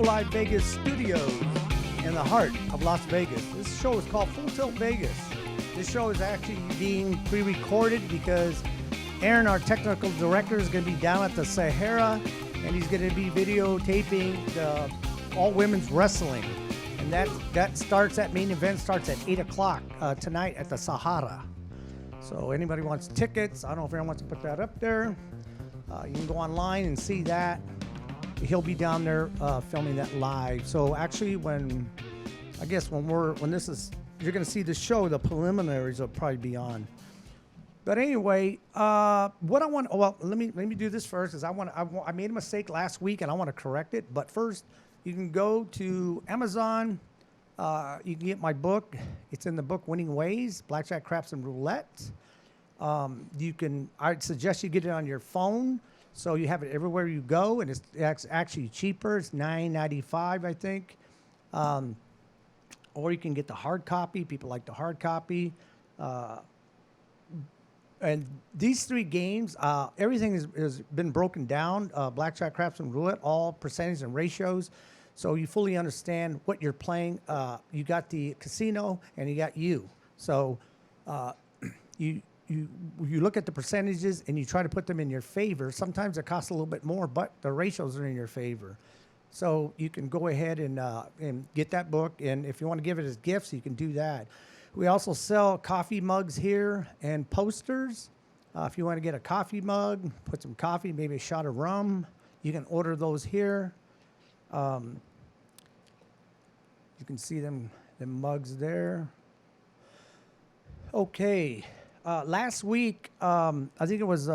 Live Vegas studios in the heart of Las Vegas. This show is called Full Tilt Vegas. This show is actually being pre-recorded because Aaron, our technical director, is going to be down at the Sahara, and he's going to be videotaping the all-women's wrestling. And that main event starts at 8 o'clock tonight at the Sahara. So anybody wants tickets, I don't know if Aaron wants to put that up there. You can go online and see that. He'll be down there filming that live. So actually, you're going to see the show, the preliminaries will probably be on. But anyway, let me do this first, because I made a mistake last week and I want to correct it. But first, you can go to Amazon. You can get my book. It's in the book Winning Ways, Blackjack, Craps, and Roulette. I'd suggest you get it on your phone, so you have it everywhere you go, and it's actually cheaper. It's $9.95, I think. Or you can get the hard copy. People like the hard copy. And these three games, everything has been broken down, blackjack, craps, and roulette, all percentages and ratios. So you fully understand what you're playing. You got the casino, and you got you. So you look at the percentages, and you try to put them in your favor. Sometimes it costs a little bit more, but the ratios are in your favor. So you can go ahead and get that book. And if you want to give it as gifts, you can do that. We also sell coffee mugs here and posters. If you want to get a coffee mug, put some coffee, maybe a shot of rum, you can order those here. You can see them mugs there. Okay. Last week, I think it was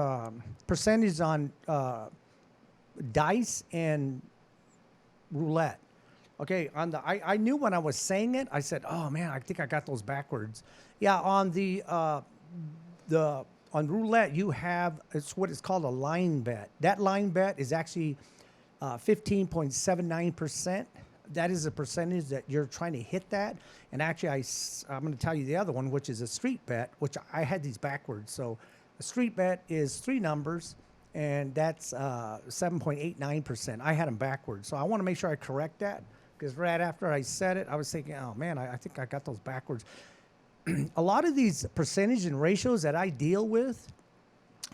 percentage on dice and roulette. Okay, I knew when I was saying it, I said, "Oh man, I think I got those backwards." Yeah, on on roulette, it's what is called a line bet. That line bet is actually 15.79%. That is a percentage that you're trying to hit that. And actually, I'm going to tell you the other one, which is a street bet, which I had these backwards. So a street bet is 3 numbers, and that's 7.89%. I had them backwards. So I want to make sure I correct that, because right after I said it, I was thinking, oh, man, I think I got those backwards. A lot of these percentage and ratios that I deal with,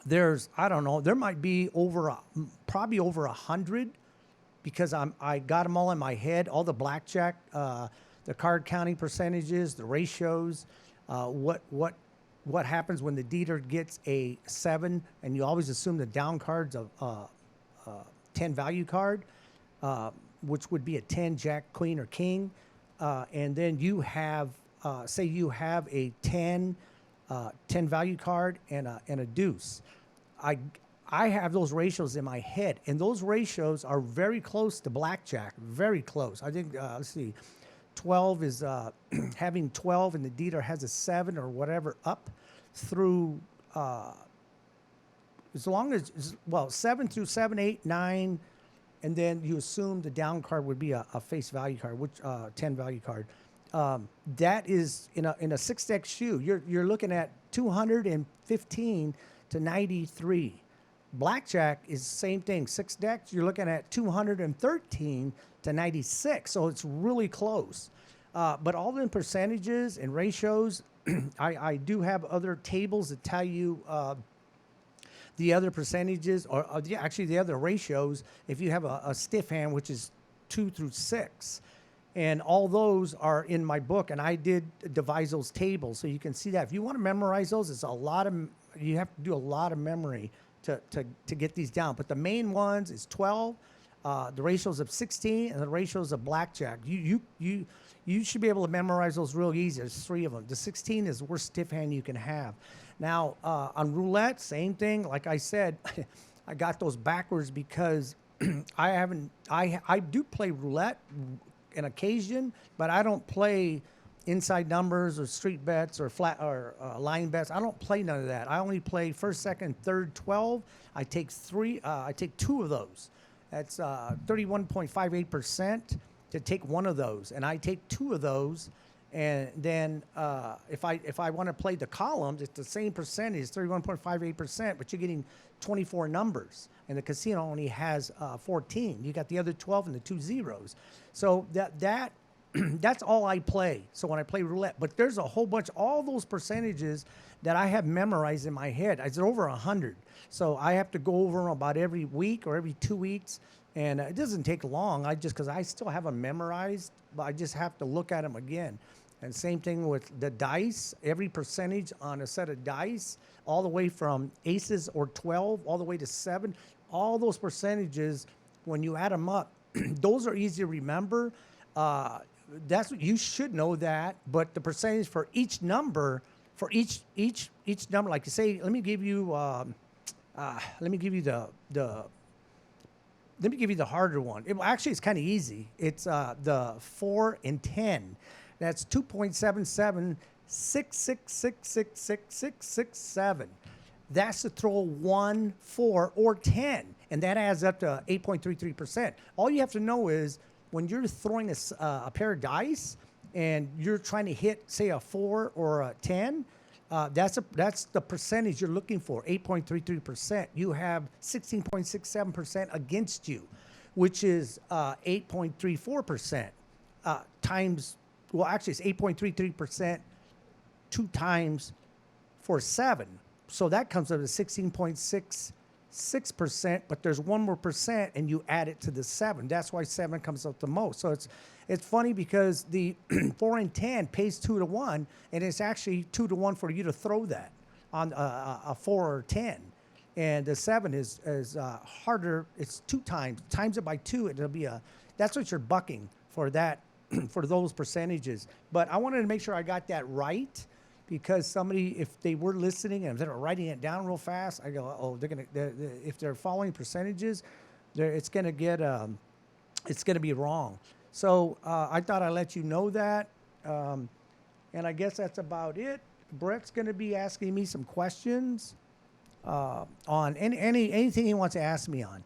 there might be probably over 100, because I got them all in my head, all the blackjack, the card counting percentages, the ratios, what happens when the dealer gets a 7, and you always assume the down card's a 10 value card, which would be a 10, jack, queen, or king. And then you have, say you have a 10 value card and a deuce. I have those ratios in my head, and those ratios are very close to blackjack, very close. I think, let's see, 12 is having 12, and the dealer has a 7 or whatever up through, as long as, 7 through 7, 8, 9, and then you assume the down card would be a face value card, which 10 value card. That is in a 6-deck shoe. You're looking at 215 to 93. Blackjack is the same thing. 6 decks, you're looking at 213 to 96. So it's really close. But all the percentages and ratios, I do have other tables that tell you the other percentages, or actually the other ratios, if you have a stiff hand, which is 2 through 6. And all those are in my book, and I did devise those tables, so you can see that. If you want to memorize those, you have to do a lot of memory to get these down. But the main ones is 12, the ratios of 16, and the ratios of blackjack. You should be able to memorize those real easy. There's 3 of them. The 16 is the worst stiff hand you can have. Now, on roulette, same thing. Like I said, I got those backwards because I do play roulette an occasion, but I don't play inside numbers or street bets or flat or line bets. I don't play none of that. I only play first, second, third, 12. I take 2 of those. That's 31.58% to take one of those, and I take 2 of those, And then if I want to play the columns, it's the same percentage, 31.58%, but you're getting 24 numbers, and the casino only has 14. You got the other 12 and the 2 zeros. So that's all I play. So when I play roulette, but there's a whole bunch, all those percentages that I have memorized in my head. It's over 100. So I have to go over them about every week or every 2 weeks. And it doesn't take long. Because I still have them memorized, but I just have to look at them again. And same thing with the dice, every percentage on a set of dice, all the way from aces or 12, all the way to 7, all those percentages, when you add them up, those are easy to remember. That's what you should know that, but the percentage for each number, each number, like you say, let me give you the harder one. Actually, it's kind of easy. It's the 4 and 10. That's 2.7766666667. That's to throw 1, 4, or 10, and that adds up to 8.33%. All you have to know is when you're throwing a pair of dice and you're trying to hit, say, a 4 or a 10, that's the percentage you're looking for, 8.33%. You have 16.67% against you, which is 8.34% times. Well, actually, it's 8.33% 2 times for 7. So that comes up to 16.66%, but there's one more percent, and you add it to the 7. That's why 7 comes up the most. So it's funny because the 4 and 10 pays 2 to 1, and it's actually 2 to 1 for you to throw that on a 4 or 10. And the 7 is harder. It's 2 times it by 2. It'll be that's what you're bucking for that. For those percentages. But I wanted to make sure I got that right, because somebody, if they were listening and they're writing it down real fast, I go, oh, if they're following percentages, it's gonna be wrong. So I thought I'd let you know that, and I guess that's about it. Brett's gonna be asking me some questions on anything he wants to ask me on.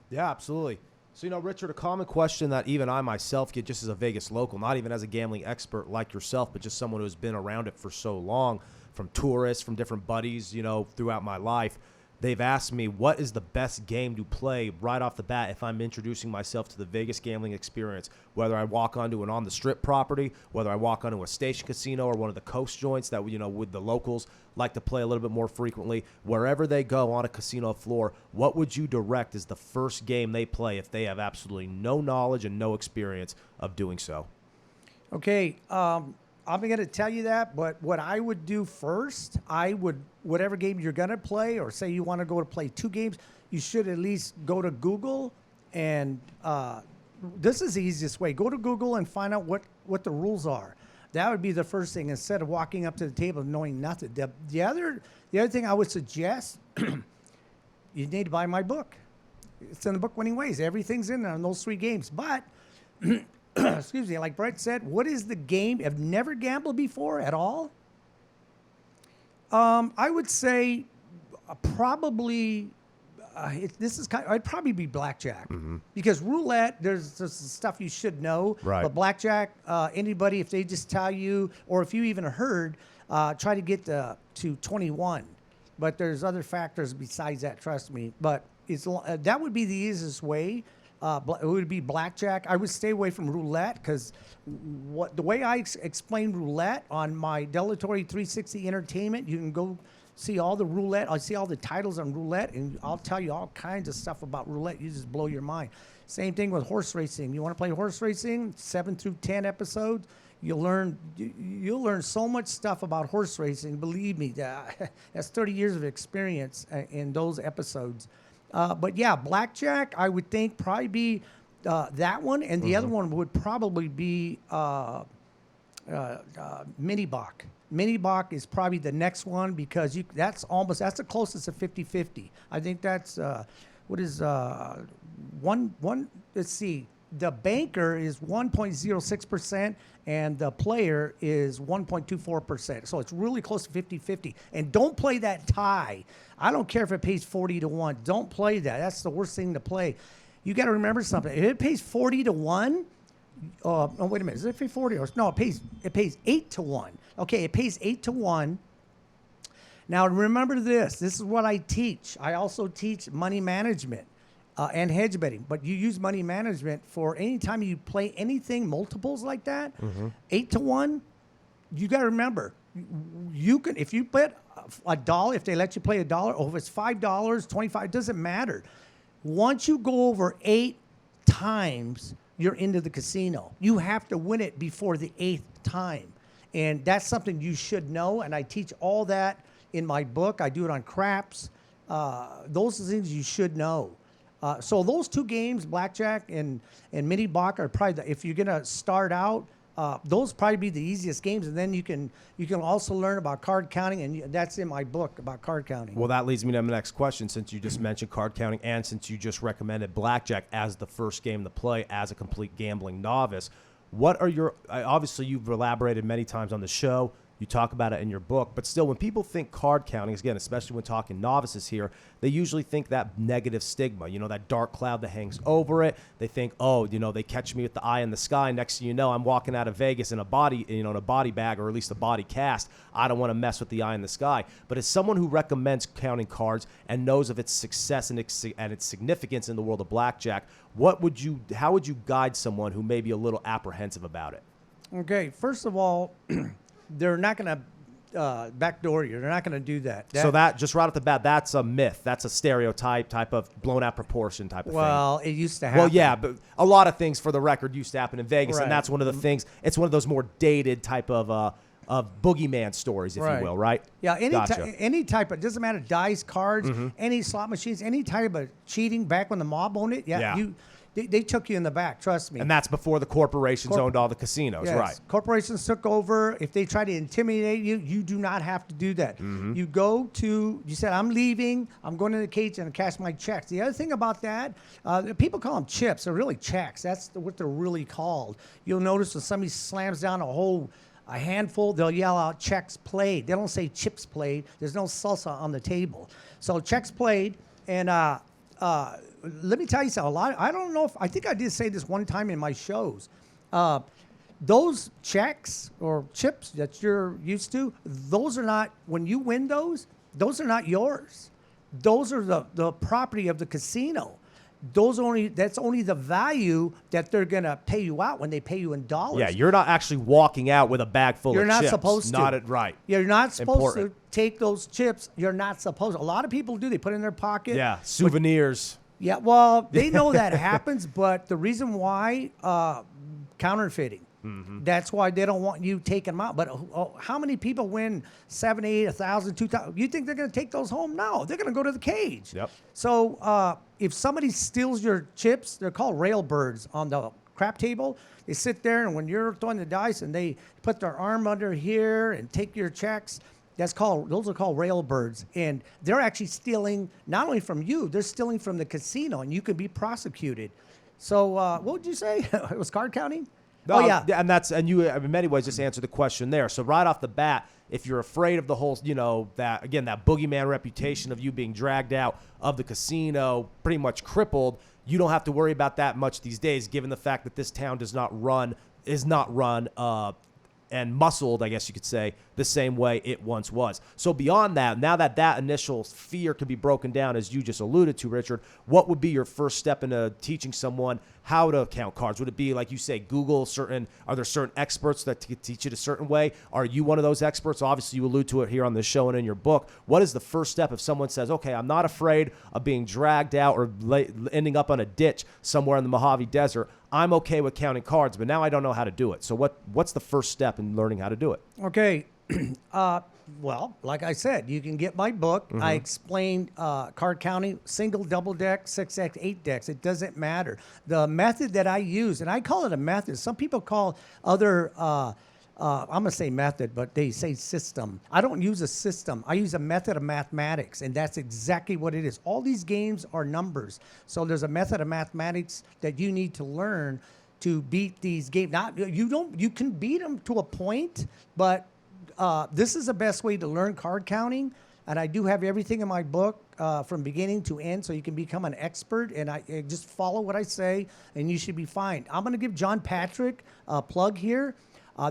Yeah, absolutely. So, Richard, a common question that even I myself get just as a Vegas local, not even as a gambling expert like yourself, but just someone who's been around it for so long, from tourists, from different buddies, throughout my life, they've asked me, what is the best game to play right off the bat if I'm introducing myself to the Vegas gambling experience, whether I walk onto an on-the-strip property, whether I walk onto a station casino or one of the coast joints that, with the locals like to play a little bit more frequently, wherever they go on a casino floor, what would you direct as the first game they play if they have absolutely no knowledge and no experience of doing so? Okay, I'm going to tell you that, but what I would do first, whatever game you're going to play, or say you want to go to play 2 games, you should at least go to Google, and this is the easiest way. Go to Google and find out what the rules are. That would be the first thing, instead of walking up to the table and knowing nothing. The other thing I would suggest, you need to buy my book. It's in the Book Winning Ways. Everything's in there on those 3 games. But excuse me, like Brett said, what is the game? I've never gambled before at all. I would say probably I'd probably be blackjack, because roulette, there's stuff you should know. Right. But blackjack, anybody, if they just tell you, or if you even heard, try to get to 21. But there's other factors besides that, trust me. But that would be the easiest way. It would be blackjack. I would stay away from roulette, because the way I explain roulette on my Delatory 360 Entertainment, you can go see all the roulette. I see all the titles on roulette, and I'll tell you all kinds of stuff about roulette. You just blow your mind. Same thing with horse racing. You want to play horse racing? 7 through 10 episodes. You'll learn so much stuff about horse racing. Believe me, that's 30 years of experience in those episodes. But yeah, blackjack, I would think probably be that one, and the other one would probably be mini-bach. Mini-bach is probably the next one, because that's the closest to 50-50. I think that's let's see. The banker is 1.06%, and the player is 1.24%. So it's really close to 50-50. And don't play that tie. I don't care if it pays 40 to 1. Don't play that. That's the worst thing to play. You got to remember something. If it pays 40 to 1, No, wait a minute. Does it pay 40 or no? It pays 8 to 1. Okay, it pays 8 to 1. Now remember this. This is what I teach. I also teach money management and hedge betting. But you use money management for any time you play anything multiples like that. 8 to 1. You got to remember, you can if you bet $1, if they let you play $1, or if it's $5, 25, doesn't matter. Once you go over 8 times, you're into the casino. You have to win it before the 8th time. And that's something you should know. And I teach all that in my book. I do it on craps. Those are things you should know. So those 2 games, blackjack and mini block, are probably if you're gonna start out. Those probably be the easiest games, and then you can also learn about card counting, and that's in my book about card counting. Well, that leads me to my next question. Since you just mentioned card counting, and since you just recommended blackjack as the first game to play as a complete gambling novice, what are your? Obviously, you've elaborated many times on the show. You talk about it in your book, but still, when people think card counting, again, especially when talking novices here, they usually think that negative stigma, that dark cloud that hangs over it. They think, oh, they catch me with the eye in the sky. Next thing you know, I'm walking out of Vegas in a body, in a body bag, or at least a body cast. I don't want to mess with the eye in the sky. But as someone who recommends counting cards and knows of its success and its significance in the world of blackjack, how would you guide someone who may be a little apprehensive about it? Okay, first of all, they're not going to backdoor you. They're not going to do that. So that, just right off the bat, that's a myth. That's a stereotype type of blown out proportion type of thing. Well, it used to happen. Well, yeah, but a lot of things, for the record, used to happen in Vegas, Right. and that's one of the things. It's one of those more dated type of boogeyman stories, if you will, right? Yeah, Gotcha. any type of, doesn't matter, dice, cards, any slot machines, any type of cheating back when the mob owned it. Yeah. They took you in the back, trust me. And that's before the corporations owned all the casinos, Yes. right? Corporations took over. If they try to intimidate you, you do not have to do that. You said, I'm leaving. I'm going to the cage and cash my checks. The other thing about that, people call them chips. They're really checks. That's what they're really called. You'll notice when somebody slams down a handful, they'll yell out checks played. They don't say chips played. There's no salsa on the table. So checks played. And let me tell you something. I don't know I think I did say this one time in my shows. Those checks or chips that you're used to, those are not, when you win those are not yours. Those are the property of the casino. That's only the value that they're gonna pay you out when they pay you in dollars. Yeah, you're not actually walking out with a bag full You're of not chips. supposed to. Not it right. You're not supposed Important. to take those chips. You're not supposed to. A lot of people do. They put it in their pocket. Yeah, souvenirs. Yeah, well, they know that happens, but the reason why, counterfeiting. That's why they don't want you taking them out. But how many people win 7, 8, 1,000, 2,000? You think they're going to take those home? No, they're going to go to the cage. Yep. So if somebody steals your chips, they're called railbirds on the crap table. They sit there, and when you're throwing the dice, and they put their arm under here and take your checks. Those are called railbirds, and they're actually stealing not only from you, they're stealing from the casino, and you could be prosecuted. So what would you say? It was card counting? No, Oh yeah. And you in many ways just answered the question there. So right off the bat, if you're afraid of the whole, that boogeyman reputation of you being dragged out of the casino, pretty much crippled, you don't have to worry about that much these days, given the fact that this town is not run and muscled, I guess you could say, the same way it once was. So beyond that, now that initial fear can be broken down, as you just alluded to, Richard, what would be your first step into teaching someone how to count cards? Would it be, like you say, are there certain experts that teach it a certain way? Are you one of those experts? Obviously, you allude to it here on this show and in your book. What is the first step if someone says, okay, I'm not afraid of being dragged out or ending up on a ditch somewhere in the Mojave Desert. I'm okay with counting cards, but now I don't know how to do it. So what's the first step in learning how to do it? Okay. Well, like I said, you can get my book. I explained card counting, single, double deck, 6 decks, 8 decks. It doesn't matter. The method that I use, and I call it a method. Some people call other, I'm going to say method, but they say system. I don't use a system. I use a method of mathematics, and that's exactly what it is. All these games are numbers. So there's a method of mathematics that you need to learn to beat these games. You can beat them to a point, but this is the best way to learn card counting. And I do have everything in my book from beginning to end, so you can become an expert. And I just follow what I say, and you should be fine. I'm going to give John Patrick a plug here.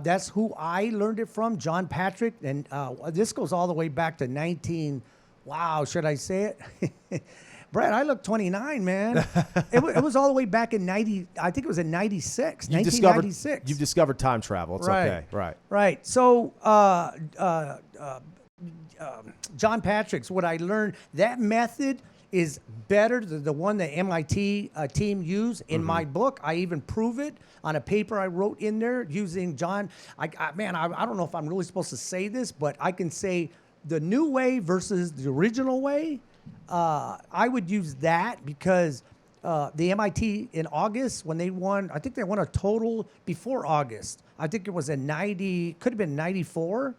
That's who I learned it from, John Patrick. And this goes all the way back to 19. Wow, should I say it? Brad, I look 29, man. it was all the way back in 90. I think it was in 96, 1996. You've discovered time travel. It's Right. okay. Right. Right. So, John Patrick's, what I learned, that method is better than the one the MIT team used. In my book, I even prove it on a paper I wrote in there using John. I don't know if I'm really supposed to say this, but I can say the new way versus the original way. I would use that because the MIT in August when they won, I think they won a total before August. I think it was in 90, could have been 94,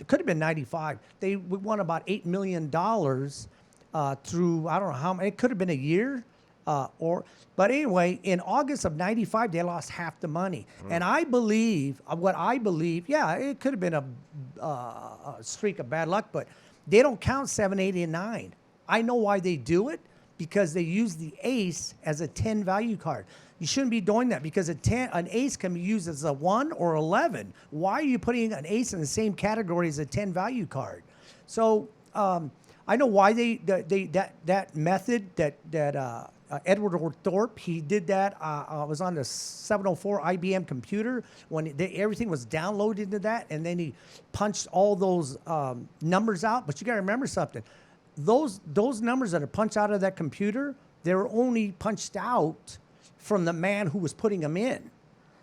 could have been 95. They won about $8 million through, I don't know how many, it could have been a year. But anyway, in August of 95, they lost half the money. And I believe, yeah, it could have been a streak of bad luck, but they don't count 7, 8, and 9. I know why they do it, because they use the ace as a 10 value card. You shouldn't be doing that because an ace can be used as a 1 or 11. Why are you putting an ace in the same category as a 10 value card? So I know why that method that Edward Thorpe, he did that. I was on the 704 IBM computer when everything was downloaded into that, and then he punched all those numbers out. But you got to remember something. Those numbers that are punched out of that computer, they were only punched out from the man who was putting them in.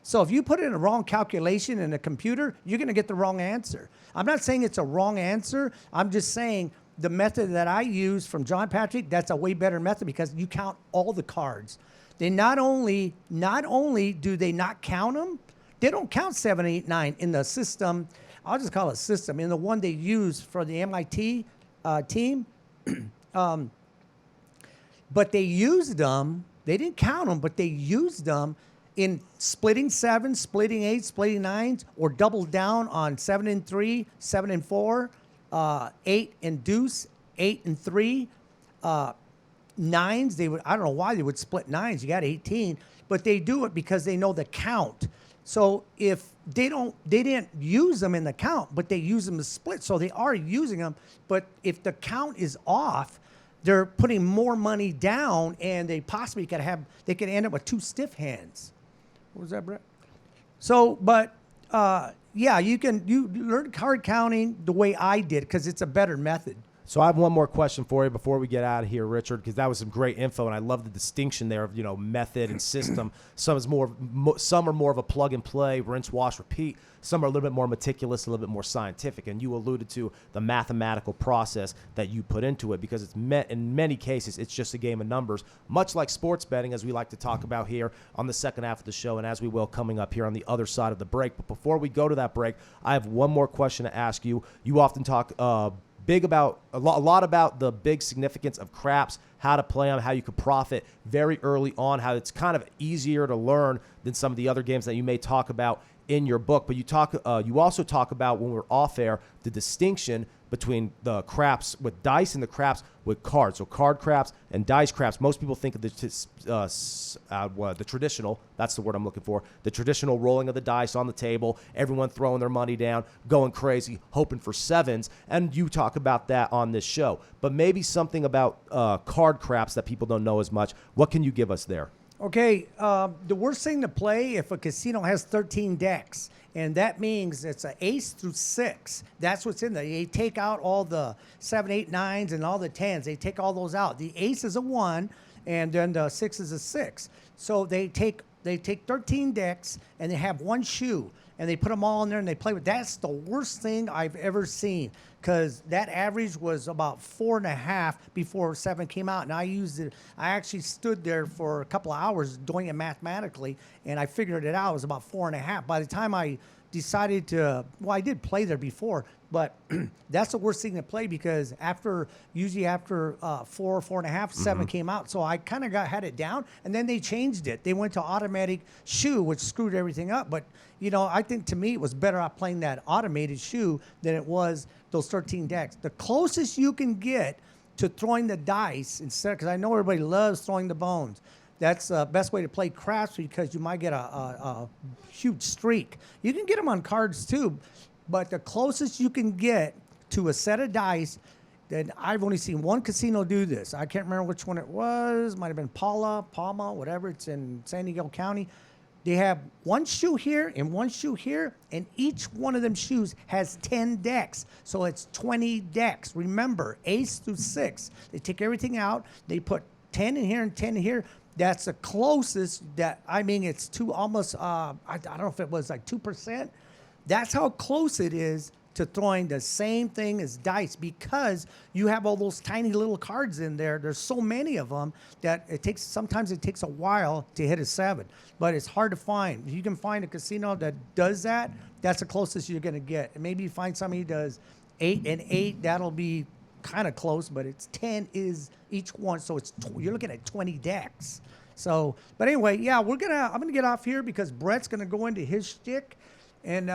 So if you put in a wrong calculation in a computer, you're going to get the wrong answer. I'm not saying it's a wrong answer. I'm just saying the method that I use from John Patrick, that's a way better method because you count all the cards. They not only do they not count them, they don't count 7, 8, 9 in the system. I'll just call it system. In the one they use for the MIT team. But they used them, they didn't count them, but they used them in splitting 7, splitting 8, splitting 9s, or double down on 7 and 3, 7 and 4, 8 and deuce, 8 and 3. 9s, they would, I don't know why they would split 9s, you got 18, but they do it because they know the count. So if they didn't use them in the count, but they use them to split. So they are using them. But if the count is off, they're putting more money down, and they possibly could end up with 2 stiff hands. What was that, Brett? So, but yeah, you learn card counting the way I did because it's a better method. So I have one more question for you before we get out of here, Richard, because that was some great info, and I love the distinction there of method and system. Some are more of a plug and play, rinse, wash, repeat. Some are a little bit more meticulous, a little bit more scientific, and you alluded to the mathematical process that you put into it because in many cases it's just a game of numbers, much like sports betting, as we like to talk about here on the second half of the show, and as we will coming up here on the other side of the break. But before we go to that break, I have one more question to ask you. You often talk a lot about the big significance of craps, how to play them, how you could profit very early on, how it's kind of easier to learn than some of the other games that you may talk about in your book. But you also talk about, when we're off air, the distinction between the craps with dice and the craps with cards. So card craps and dice craps. Most people think of the traditional, that's the word I'm looking for, the traditional rolling of the dice on the table, everyone throwing their money down, going crazy, hoping for 7s. And you talk about that on this show. But maybe something about card craps that people don't know as much. What can you give us there? Okay, the worst thing to play if a casino has 13 decks, and that means it's an ace through 6. That's what's in there. They take out all the 7, 8, 9s and all the 10s. They take all those out. The ace is a 1, and then the 6 is a 6. So they take 13 decks, and they have one shoe, and they put them all in there, and they play with. That's the worst thing I've ever seen, because that average was about 4.5 before 7 came out, and I used it. I actually stood there for a couple of hours doing it mathematically, and I figured it out. It was about 4.5. By the time I decided to, well, I did play there before, but that's the worst thing to play because usually after 4.5, 7 came out. So I kind of had it down, and then they changed it. They went to automatic shoe, which screwed everything up. But, I think to me it was better off playing that automated shoe than it was those 13 decks. The closest you can get to throwing the dice instead, because I know everybody loves throwing the bones. That's the best way to play craps because you might get a huge streak. You can get them on cards too, but the closest you can get to a set of dice, then I've only seen one casino do this. I can't remember which one it was. Might have been Palma, whatever. It's in San Diego County. They have one shoe here and one shoe here, and each one of them shoes has 10 decks. So it's 20 decks. Remember, ace through 6. They take everything out. They put 10 in here and 10 in here. That's the closest it's to almost, I don't know if it was like 2%. That's how close it is to throwing the same thing as dice because you have all those tiny little cards in there. There's so many of them that sometimes it takes a while to hit a 7, but it's hard to find. If you can find a casino that does that, that's the closest you're going to get. And maybe you find somebody who does 8 and 8, that'll be kind of close, but it's 10 is each one, so you're looking at 20 decks. So, but anyway, yeah, I'm gonna get off here because Brett's gonna go into his shtick, and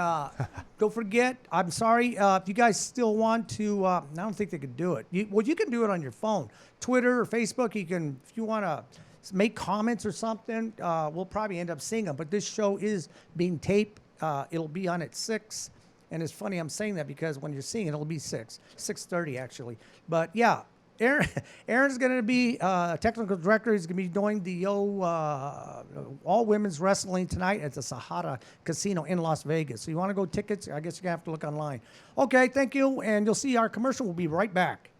don't forget, I'm sorry if you guys still want to. I don't think they could do it. You can do it on your phone, Twitter or Facebook. You can, if you want to make comments or something. We'll probably end up seeing them. But this show is being taped. It'll be on at 6. And it's funny I'm saying that because when you're seeing it, it'll be 6:30 actually. But yeah, Aaron's going to be technical director. He's going to be doing the all women's wrestling tonight at the Sahara Casino in Las Vegas. So you want to go tickets? I guess you're going to have to look online. Okay, thank you. And you'll see our commercial. We'll be right back.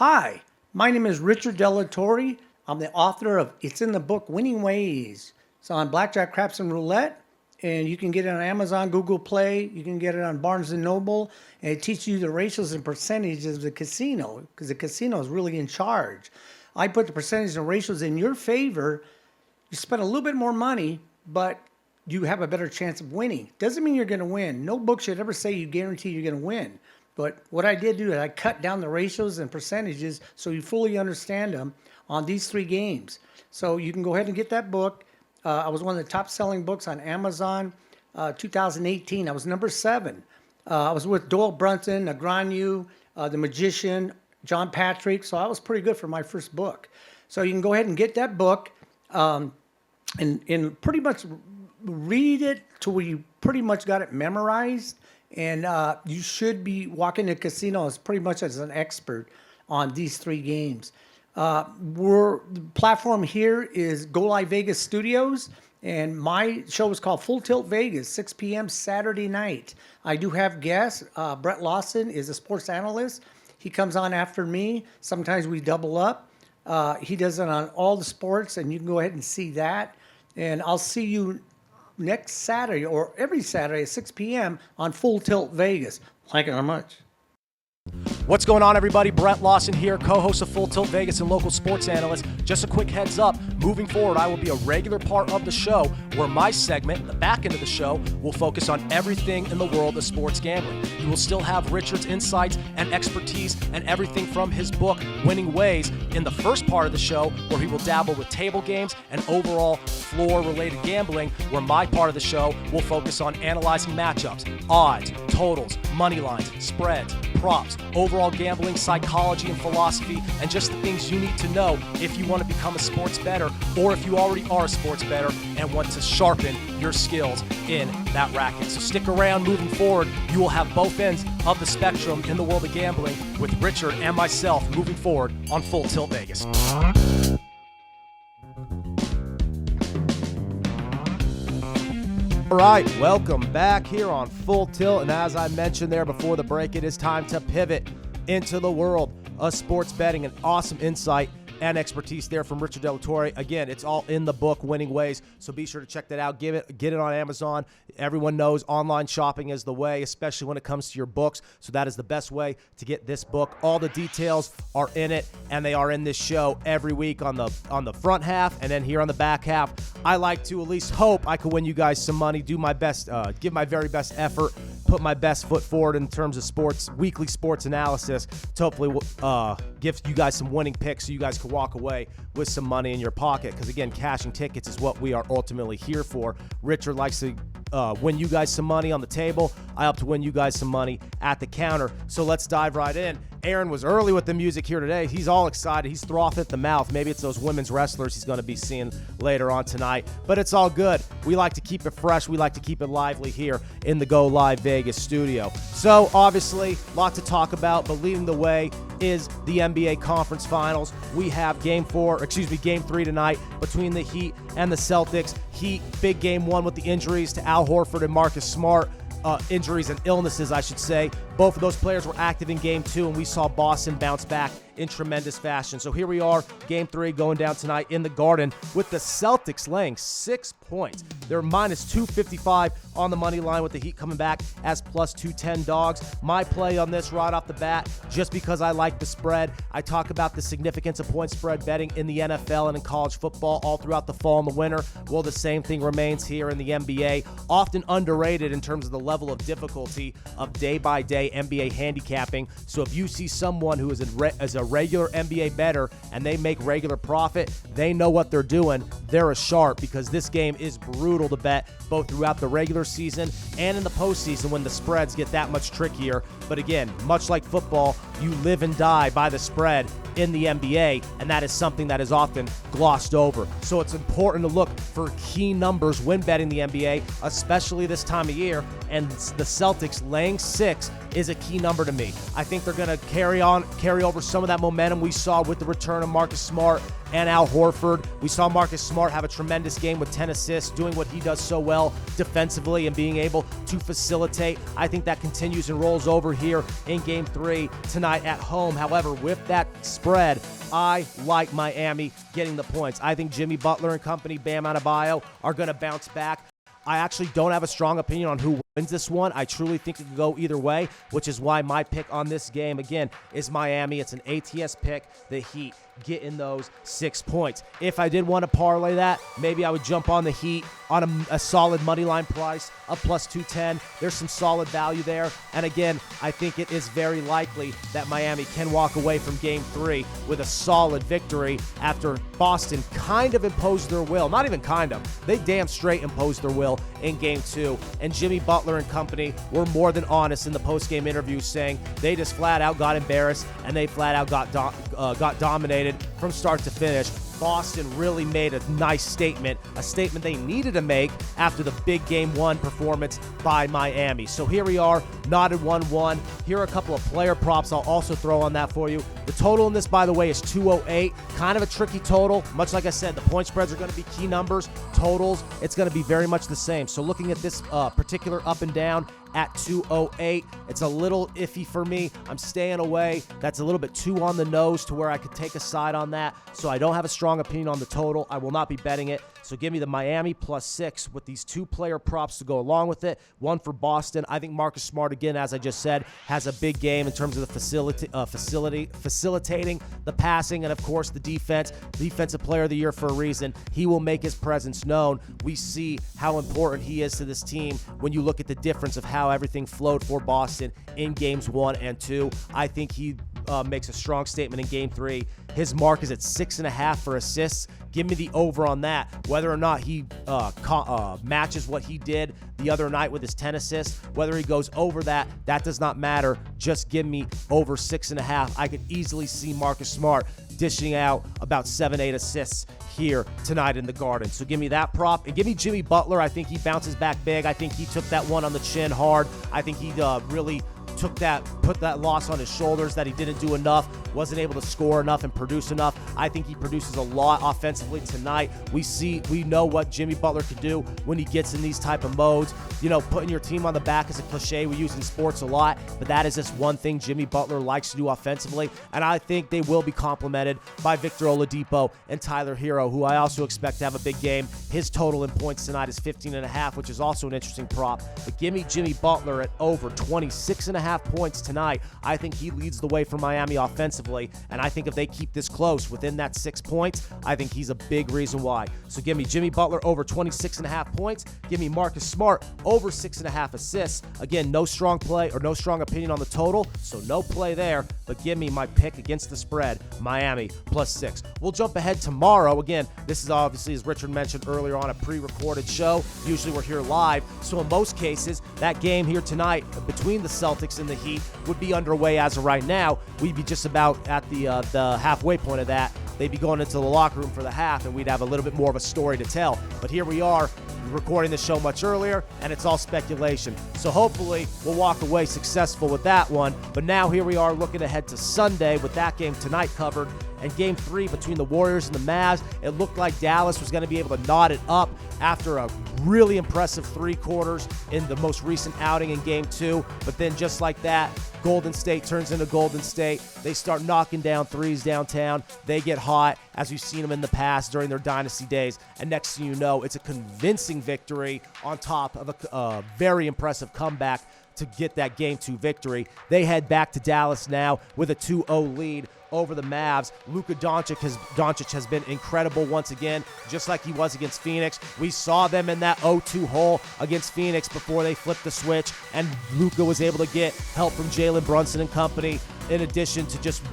Hi, my name is Richard Delatorre. I'm the author of It's in the Book, Winning Ways. It's on Blackjack, Craps, and Roulette. And you can get it on Amazon, Google Play. You can get it on Barnes & Noble. And it teaches you the ratios and percentages of the casino because the casino is really in charge. I put the percentages and ratios in your favor. You spend a little bit more money, but you have a better chance of winning. Doesn't mean you're going to win. No book should ever say you guarantee you're going to win. But what I did do is I cut down the ratios and percentages so you fully understand them on these 3 games. So you can go ahead and get that book. I was one of the top-selling books on Amazon 2018. I was number 7. I was with Doyle Brunson, Negreanu, The Magician, John Patrick. So I was pretty good for my first book. So you can go ahead and get that book and pretty much read it till you pretty much got it memorized. And you should be walking to casinos pretty much as an expert on these 3 games. The platform here is Go Live Vegas Studios, and my show is called Full Tilt Vegas, 6 p.m. Saturday night. I do have guests. Brett Lawson is a sports analyst. He comes on after me. Sometimes we double up. He does it on all the sports, and you can go ahead and see that. And I'll see you next Saturday or every Saturday at 6 p.m. on Full Tilt Vegas. Thank you very much. What's going on, everybody? Brett Lawson here, co-host of Full Tilt Vegas and local sports analyst. Just a quick heads up, moving forward, I will be a regular part of the show where my segment, the back end of the show, will focus on everything in the world of sports gambling. You will still have Richard's insights and expertise and everything from his book, Winning Ways, in the first part of the show where he will dabble with table games and overall floor-related gambling, where my part of the show will focus on analyzing matchups, odds, totals, money lines, spreads, props, overall gambling, psychology, and philosophy, and just the things you need to know if you want to become a sports bettor or if you already are a sports bettor and want to sharpen your skills in that racket. So stick around. Moving forward, you will have both ends of the spectrum in the world of gambling with Richard and myself moving forward on Full Tilt Vegas. All right, welcome back here on Full Tilt. And as I mentioned there before the break, it is time to pivot into the world of sports betting. An awesome insight and expertise there from Richard Del Torre. Again, it's all in the book, Winning Ways, so be sure to check that out. Get it on Amazon. Everyone knows online shopping is the way, especially when it comes to your books, so that is the best way to get this book. All the details are in it, and they are in this show every week on the front half, and then here on the back half. I like to at least hope I can win you guys some money, do my best, give my very best effort, put my best foot forward in terms of sports, weekly sports analysis, to hopefully give you guys some winning picks so you guys can walk away with some money in your pocket. Because again, cashing tickets is what we are ultimately here for. Richard likes to win you guys some money on the table. I hope to win you guys some money at the counter. So let's dive right in. Aaron was early with the music here today. He's all excited. He's frothing at the mouth. Maybe it's those women's wrestlers he's going to be seeing later on tonight. But it's all good. We like to keep it fresh. We like to keep it lively here in the Go Live Vegas studio. So obviously, a lot to talk about, but leading the way is the NBA Conference Finals. We have Game 3 tonight between the Heat and the Celtics. Heat, big Game 1 with the injuries to Al Horford and Marcus Smart. Injuries and illnesses, I should say. Both of those players were active in Game 2, and we saw Boston bounce back in tremendous fashion. So here we are, Game 3 going down tonight in the Garden with the Celtics laying 6 points. They're minus 255 on the money line with the Heat coming back as plus 210 dogs. My play on this right off the bat, just because I like the spread. I talk about the significance of point spread betting in the NFL and in college football all throughout the fall and the winter. Well, the same thing remains here in the NBA. Often underrated in terms of the level of difficulty of day-by-day NBA handicapping. So if you see someone who is a regular NBA bettor and they make regular profit, they know what they're doing. They're a sharp, because this game is brutal to bet both throughout the regular season and in the postseason when the spreads get that much trickier. But again, much like football, you live and die by the spread in the NBA, and that is something that is often glossed over. So it's important to look for key numbers when betting the NBA, especially this time of year, and the Celtics laying 6 is a key number to me. I think they're going to carry over some of that momentum we saw with the return of Marcus Smart and Al Horford. We saw Marcus Smart have a tremendous game with 10 assists, doing what he does so well defensively and being able to facilitate. I think that continues and rolls over here in Game 3 tonight at home. However, with that spread, I like Miami getting the points. I think Jimmy Butler and company, Bam Adebayo, are going to bounce back. I actually don't have a strong opinion on who wins this one. I truly think it could go either way, which is why my pick on this game, again, is Miami. It's an ATS pick. The Heat getting those 6 points. If I did want to parlay that, maybe I would jump on the Heat on a solid money line price of plus 210. There's some solid value there. And again, I think it is very likely that Miami can walk away from Game 3 with a solid victory after Boston kind of imposed their will. Not even kind of. They damn straight imposed their will in Game 2. And Jimmy Butler and company were more than honest in the post-game interview, saying they just flat out got embarrassed and they flat out got dominated from start to finish. Boston really made a nice statement, a statement they needed to make after the big Game 1 performance by Miami. So here we are, knotted 1-1. Here are a couple of player props I'll also throw on that for you. The total in this, by the way, is 208. Kind of a tricky total. Much like I said, the point spreads are going to be key numbers. Totals, it's going to be very much the same. So looking at this particular up and down at 208, it's a little iffy for me. I'm staying away. That's a little bit too on the nose to where I could take a side on that. So I don't have a strong opinion on the total. I will not be betting it. So give me the Miami plus 6 with these 2 player props to go along with it. One for Boston. I think Marcus Smart, again, as I just said, has a big game in terms of the facilitating the passing and, of course, the defense. Defensive Player of the Year for a reason. He will make his presence known. We see how important he is to this team when you look at the difference of how everything flowed for Boston in Games 1 and 2. I think he makes a strong statement in Game 3. His mark is at 6.5 for assists. Give me the over on that. Whether or not he matches what he did the other night with his 10 assists, whether he goes over that, that does not matter. Just give me over 6.5. I could easily see Marcus Smart dishing out about 7-8 assists here tonight in the Garden. So give me that prop. And give me Jimmy Butler. I think he bounces back big. I think he took that one on the chin hard. I think he really put that loss on his shoulders, that he didn't do enough, wasn't able to score enough and produce enough. I think he produces a lot offensively tonight. We know what Jimmy Butler can do when he gets in these type of modes. Putting your team on the back is a cliche we use in sports a lot, but that is just one thing Jimmy Butler likes to do offensively, and I think they will be complemented by Victor Oladipo and Tyler Hero, who I also expect to have a big game. His total in points tonight is 15.5, which is also an interesting prop. But give me Jimmy Butler at over 26.5 points tonight. I think he leads the way for Miami offensively, and I think if they keep this close within that 6 points, I think he's a big reason why. So give me Jimmy Butler over 26.5 points. Give me Marcus Smart over 6.5 assists. Again, no strong play or no strong opinion on the total, so no play there, but give me my pick against the spread, Miami +6. We'll jump ahead tomorrow. Again, this is obviously, as Richard mentioned earlier on, a pre-recorded show. Usually we're here live, so in most cases, that game here tonight between the Celtics and the Heat would be underway as of right now. We'd be just about at the halfway point of that. They'd be going into the locker room for the half, and we'd have a little bit more of a story to tell. But here we are, recording the show much earlier, and it's all speculation. So hopefully we'll walk away successful with that one. But now here we are looking ahead to Sunday with that game tonight covered. And Game 3 between the Warriors and the Mavs, it looked like Dallas was going to be able to knot it up after a really impressive 3 quarters in the most recent outing in Game 2. But then just like that, Golden State turns into Golden State. They start knocking down threes downtown. They get hot, as we've seen them in the past during their dynasty days. And next thing you know, it's a convincing victory on top of a very impressive comeback to get that Game 2 victory. They head back to Dallas now with a 2-0 lead over the Mavs. Luka Doncic has been incredible once again, just like he was against Phoenix. We saw them in that 0-2 hole against Phoenix before they flipped the switch, and Luka was able to get help from Jalen Brunson and company, in addition to just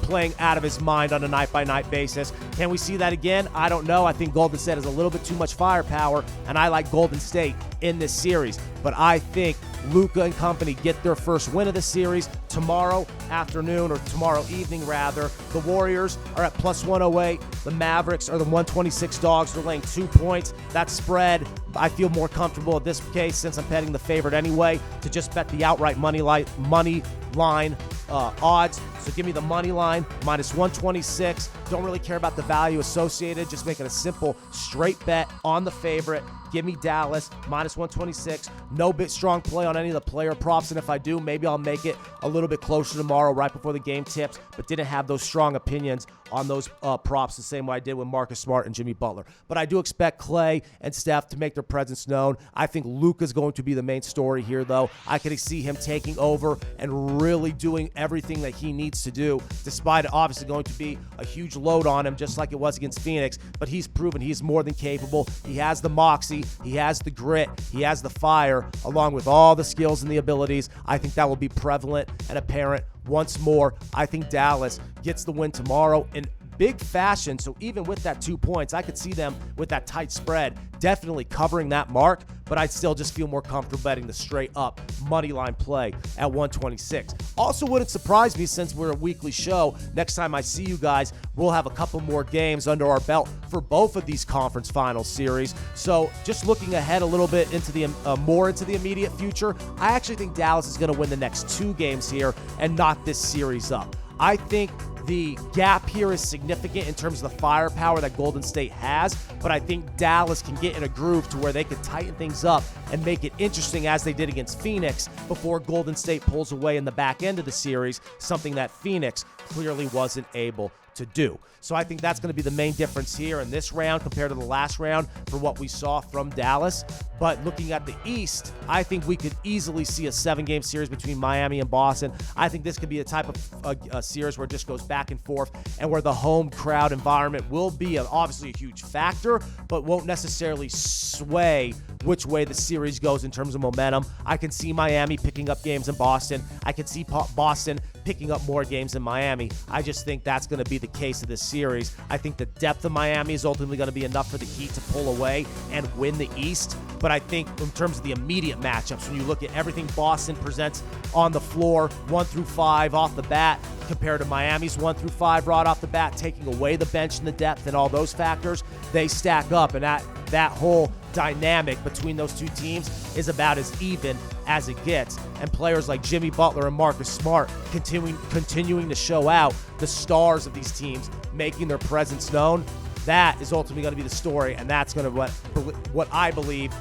playing out of his mind on a night-by-night basis. Can we see that again? I don't know. I think Golden State has a little bit too much firepower, and I like Golden State in this series. But I think Luka and company get their first win of the series tomorrow afternoon, or tomorrow evening rather. The Warriors are at +108. The Mavericks are the 126 dogs. They're laying 2 points. That spread, I feel more comfortable in this case, since I'm betting the favorite anyway, to just bet the outright money line odds. So give me the money line -126. Don't really care about the value associated. Just making a simple straight bet on the favorite. Give me Dallas -126. No bit strong play on any of the player props, and if I do, maybe I'll make it a little bit closer tomorrow right before the game tips, but didn't have those strong opinions on those props the same way I did with Marcus Smart and Jimmy Butler. But I do expect Clay and Steph to make their presence known. I think Luka's going to be the main story here, though. I can see him taking over and really doing everything that he needs to do, despite it obviously going to be a huge load on him, just like it was against Phoenix. But he's proven he's more than capable. He has the moxie. He has the grit. He has the fire, along with all the skills and the abilities. I think that will be prevalent and apparent once more. I think Dallas gets the win tomorrow in big fashion. So even with that 2 points, I could see them with that tight spread definitely covering that mark, but I still just feel more comfortable betting the straight up money line play at 126. Also wouldn't surprise me, since we're a weekly show, next time I see you guys, we'll have a couple more games under our belt for both of these conference finals series. So just looking ahead a little bit into the more into the immediate future, I actually think Dallas is going to win the next 2 games here and knot this series up. I think the gap here is significant in terms of the firepower that Golden State has, but I think Dallas can get in a groove to where they can tighten things up and make it interesting, as they did against Phoenix, before Golden State pulls away in the back end of the series, something that Phoenix clearly wasn't able to do. So I think that's going to be the main difference here in this round compared to the last round for what we saw from Dallas. But looking at the East, I think we could easily see a 7-game series between Miami and Boston. I think this could be a type of a series where it just goes back and forth, and where the home crowd environment will be obviously a huge factor, but won't necessarily sway which way the series goes in terms of momentum. I can see Miami picking up games in Boston. I can see Boston picking up more games in Miami. I just think that's going to be the case of this series. I think the depth of Miami is ultimately going to be enough for the Heat to pull away and win the East. But I think in terms of the immediate matchups, when you look at everything Boston presents on the floor, 1 through 5 off the bat, compared to Miami's 1 through 5 right off the bat, taking away the bench and the depth and all those factors, they stack up. And that whole dynamic between those two teams is about as even as it gets, and players like Jimmy Butler and Marcus Smart continuing to show out, the stars of these teams making their presence known, that is ultimately going to be the story, and that's going to what I believe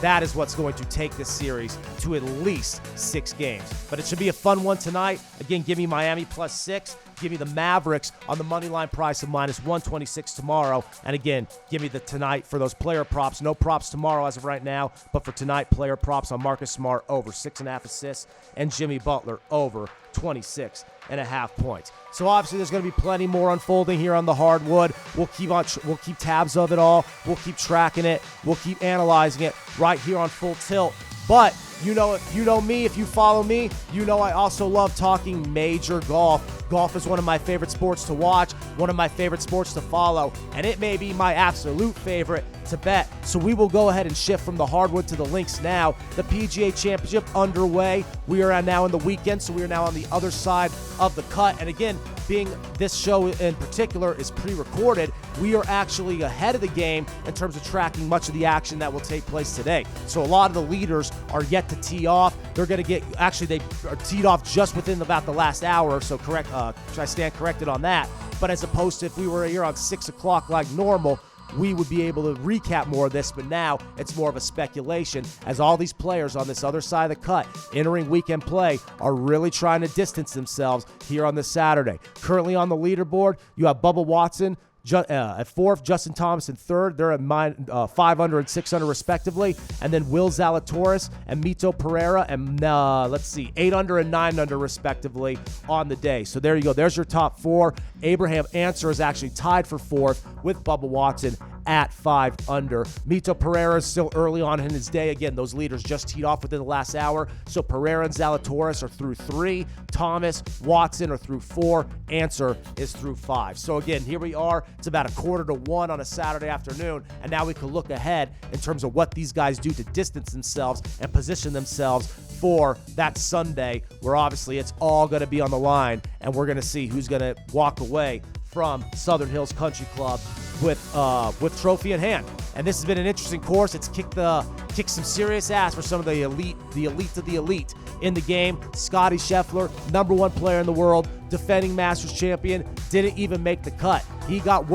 that is what's going to take this series to at least 6 games. But it should be a fun one tonight. Again, give me Miami +6. Give me the Mavericks on the money line price of -126 tomorrow. And again, give me the tonight for those player props. No props tomorrow as of right now, but for tonight, player props on Marcus Smart over 6.5 assists and Jimmy Butler over 26.5 points. So obviously there's going to be plenty more unfolding here on the hardwood. We'll keep tabs of it all. We'll keep tracking it. We'll keep analyzing it right here on Full Tilt. But you know me, if you follow me, you know I also love talking major golf. Golf is one of my favorite sports to watch, one of my favorite sports to follow, and it may be my absolute favorite to bet. So we will go ahead and shift from the hardwood to the links now. The PGA Championship underway. We are now in the weekend, so we are now on the other side of the cut. And again, being this show in particular is pre-recorded, we are actually ahead of the game in terms of tracking much of the action that will take place today. So a lot of the leaders are yet to tee off. They're going to get, actually they are teed off just within about the last hour, so should I stand corrected on that? But as opposed to if we were here on 6 o'clock like normal, we would be able to recap more of this, but now it's more of a speculation as all these players on this other side of the cut entering weekend play are really trying to distance themselves here on this Saturday. Currently on the leaderboard, you have Bubba Watson at 4th, Justin Thomas in 3rd. They're at 5 under and 6 under respectively. And then Will Zalatoris and Mito Pereira and 8 under and 9 under respectively on the day. So there you go. There's your top 4. Abraham Answer is actually tied for 4th with Bubba Watson at 5 under. Mito Pereira is still early on in his day. Again, those leaders just teed off within the last hour. So Pereira and Zalatoris are through 3. Thomas, Watson are through 4. Answer is through 5. So again, here we are. It's about 1:45 on a Saturday afternoon. And now we can look ahead in terms of what these guys do to distance themselves and position themselves for that Sunday, where obviously it's all going to be on the line. And we're going to see who's going to walk away from Southern Hills Country Club with trophy in hand. And this has been an interesting course. It's kicked some serious ass for some of the elite of the elite in the game. Scotty Scheffler, number 1 player in the world, defending Masters champion, didn't even make the cut. He got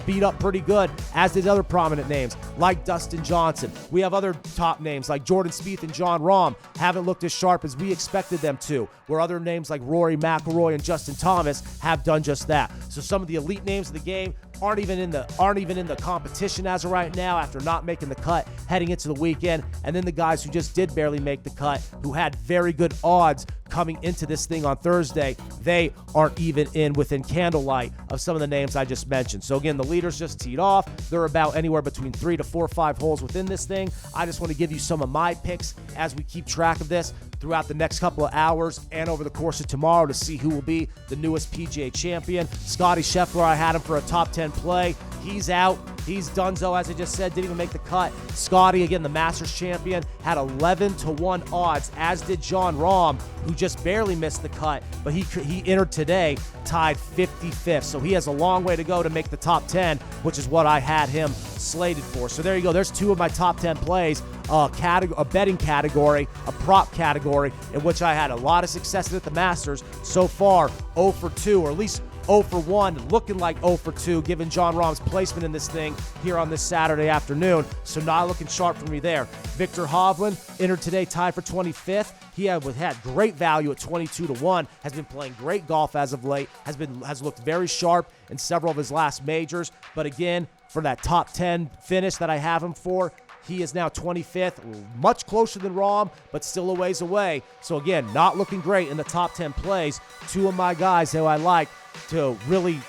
beat up pretty good, as did other prominent names like Dustin Johnson. We have other top names like Jordan Spieth and Jon Rahm haven't looked as sharp as we expected them to, where other names like Rory McIlroy and Justin Thomas have done just that. So some of the elite names of the game aren't even in the competition as of right now after not making the cut heading into the weekend. And then the guys who just did barely make the cut, who had very good odds coming into this thing on Thursday, they aren't even within candlelight of some of the names I just mentioned. So again, the leaders just teed off. They're about anywhere between 3 to 4 or 5 holes within this thing. I just want to give you some of my picks as we keep track of this throughout the next couple of hours and over the course of tomorrow to see who will be the newest PGA champion. Scotty Scheffler, I had him for a top 10 play. He's out. He's donezo, as I just said, didn't even make the cut. Scotty, again, the Masters champion, had 11-1 odds, as did Jon Rahm, who just barely missed the cut, but he entered today tied 55th. So he has a long way to go to make the top 10, which is what I had him slated for. So there you go. There's 2 of my top 10 plays, a betting category, a prop category, in which I had a lot of success at the Masters. So far, 0 for 2, or at least 0 for 1, looking like 0 for 2, given Jon Rahm's placement in this thing here on this Saturday afternoon. So not looking sharp for me there. Victor Hovland entered today tied for 25th. He had great value at 22-1, has been playing great golf as of late, has looked very sharp in several of his last majors. But again, for that top 10 finish that I have him for, he is now 25th, much closer than Rahm, but still a ways away. So again, not looking great in the top 10 plays. 2 of my guys who I like to really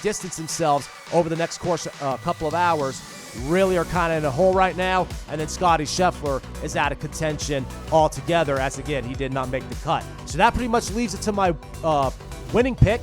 distance themselves over the next couple of hours really are kind of in a hole right now. And then Scotty Scheffler is out of contention altogether, as again, he did not make the cut. So that pretty much leaves it to my winning pick,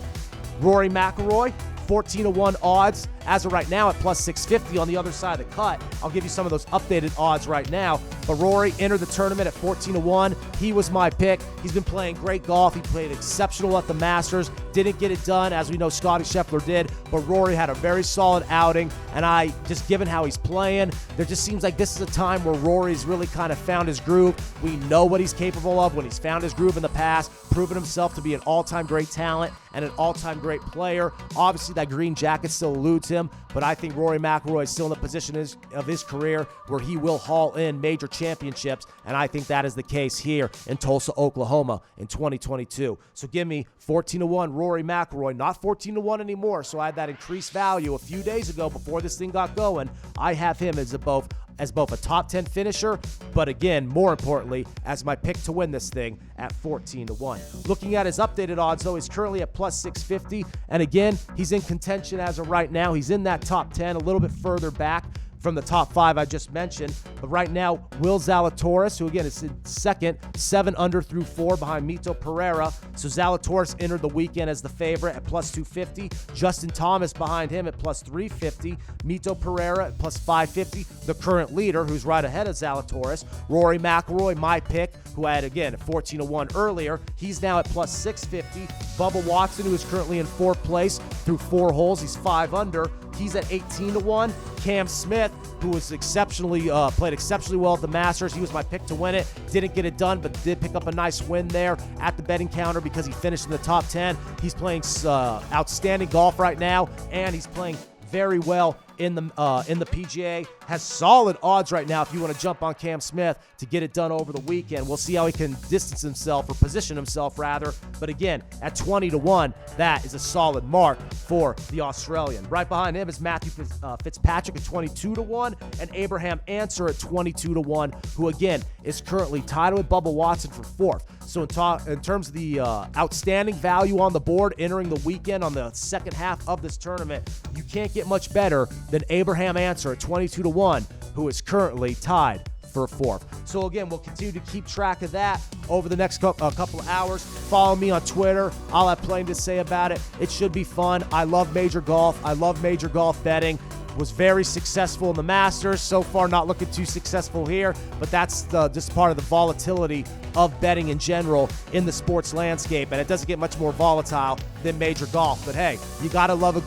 Rory McIlroy. 14-1 odds as of right now at plus 650 on the other side of the cut. I'll give you some of those updated odds right now. But Rory entered the tournament at 14-1. He was my pick. He's been playing great golf. He played exceptional at the Masters. Didn't get it done, as we know Scottie Scheffler did, but Rory had a very solid outing, and just given how he's playing, there just seems like this is a time where Rory's really kind of found his groove. We know what he's capable of when he's found his groove in the past, proven himself to be an all-time great talent and an all-time great player. Obviously, that green jacket still eludes him, but I think Rory McIlroy is still in the position of his career where he will haul in major championships, and I think that is the case here in Tulsa, Oklahoma in 2022. So give me 14-1 Rory McIlroy, not 14-1 anymore, so I had that increased value a few days ago before this thing got going. I have him as both a top 10 finisher, but again, more importantly, as my pick to win this thing at 14-1. Looking at his updated odds, though, he's currently at plus 650, and again, he's in contention as of right now. He's in that top 10, a little bit further back from the top 5 I just mentioned. But right now, Will Zalatoris, who again is in second, 7 under through 4 behind Mito Pereira. So Zalatoris entered the weekend as the favorite at plus 250. Justin Thomas behind him at plus 350. Mito Pereira at plus 550. The current leader, who's right ahead of Zalatoris. Rory McIlroy, my pick, who I had again at 14-1 earlier. He's now at plus 650. Bubba Watson, who is currently in 4th place through 4 holes. He's 5 under. He's at 18-1. Cam Smith, who was played exceptionally well at the Masters. He was my pick to win it. Didn't get it done, but did pick up a nice win there at the betting counter because he finished in the top 10. He's playing outstanding golf right now, and he's playing very well in the PGA. Has solid odds right now if you want to jump on Cam Smith to get it done over the weekend. We'll see how he can distance himself, or position himself rather. But again, at 20-1, that is a solid mark for the Australian. Right behind him is Matthew Fitzpatrick at 22-1 and Abraham Answer at 22-1, who again is currently tied with Bubba Watson for 4th. So in terms of the outstanding value on the board entering the weekend on the second half of this tournament, you can't get much better than Abraham Answer at 22-1, who is currently tied for 4th. So again, we'll continue to keep track of that over the next couple of hours. Follow me on Twitter. I'll have plenty to say about it. It should be fun. I love major golf. I love major golf betting. Was very successful in the Masters. So far, not looking too successful here, but that's just part of the volatility of betting in general in the sports landscape, and it doesn't get much more volatile than major golf. But hey, you gotta love a